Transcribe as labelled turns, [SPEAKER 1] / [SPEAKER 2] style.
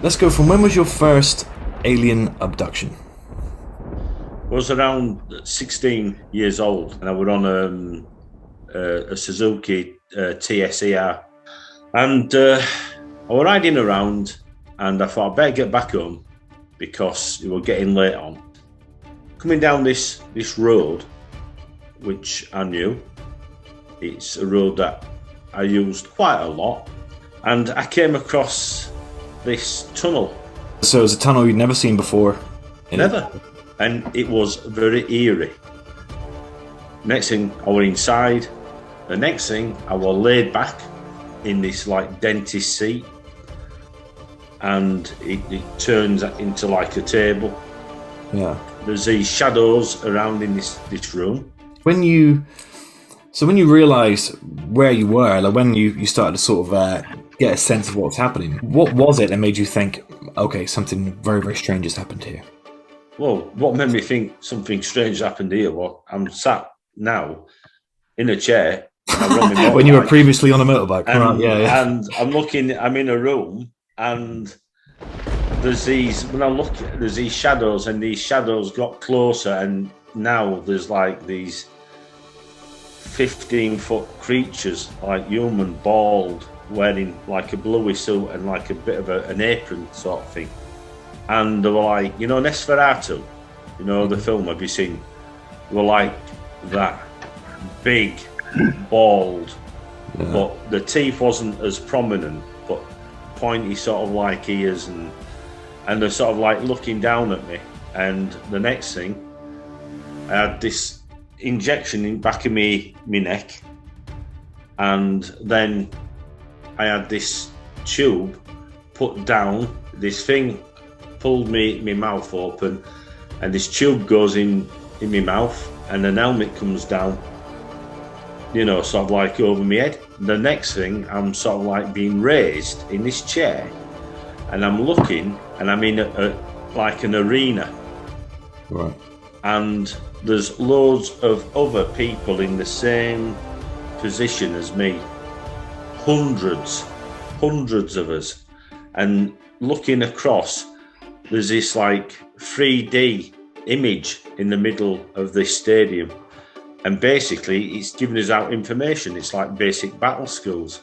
[SPEAKER 1] Let's go from when was your first alien abduction?
[SPEAKER 2] I was around 16 years old, and I was on a Suzuki TSER, and I was riding around, and I thought I better get back home because it was getting late on. Coming down this road, which I knew, it's a road that I used quite a lot, and I came across this tunnel.
[SPEAKER 1] So it was a tunnel you'd never seen before?
[SPEAKER 2] Never. And it was very eerie. Next thing, I was inside. The next thing, I was laid back in this like dentist seat, and it turns into like a table.
[SPEAKER 1] Yeah.
[SPEAKER 2] There's these shadows around in this room.
[SPEAKER 1] When you realised where you were, like when you started to sort of get a sense of what was happening, what was it that made you think, okay, something very, very strange has happened here?
[SPEAKER 2] Well, what made me think something strange happened here? Well, I'm sat now in a chair.
[SPEAKER 1] When you were previously on a motorbike,
[SPEAKER 2] and,
[SPEAKER 1] right? Yeah.
[SPEAKER 2] And I'm in a room, and there's these shadows, and these shadows got closer, and now there's like these 15-foot creatures, like human, bald, wearing like a bluey suit and like a bit of an apron sort of thing. And they were like, you know, Nosferatu, you know, the film, have you seen? They were like that, big, bald, yeah. But the teeth wasn't as prominent, but pointy sort of like ears, and they're sort of like looking down at me. And the next thing, I had this injection in the back of me neck, and then I had this tube put down, this thing pulled my mouth open, and this tube goes in my mouth, and an helmet comes down, you know, sort of like over my head. The next thing, I'm sort of like being raised in this chair, and I'm looking, and I'm in like an arena.
[SPEAKER 1] Right.
[SPEAKER 2] And there's loads of other people in the same position as me. Hundreds of us. And looking across, there's this like 3D image in the middle of this stadium. And basically, it's giving us out information. It's like basic battle skills.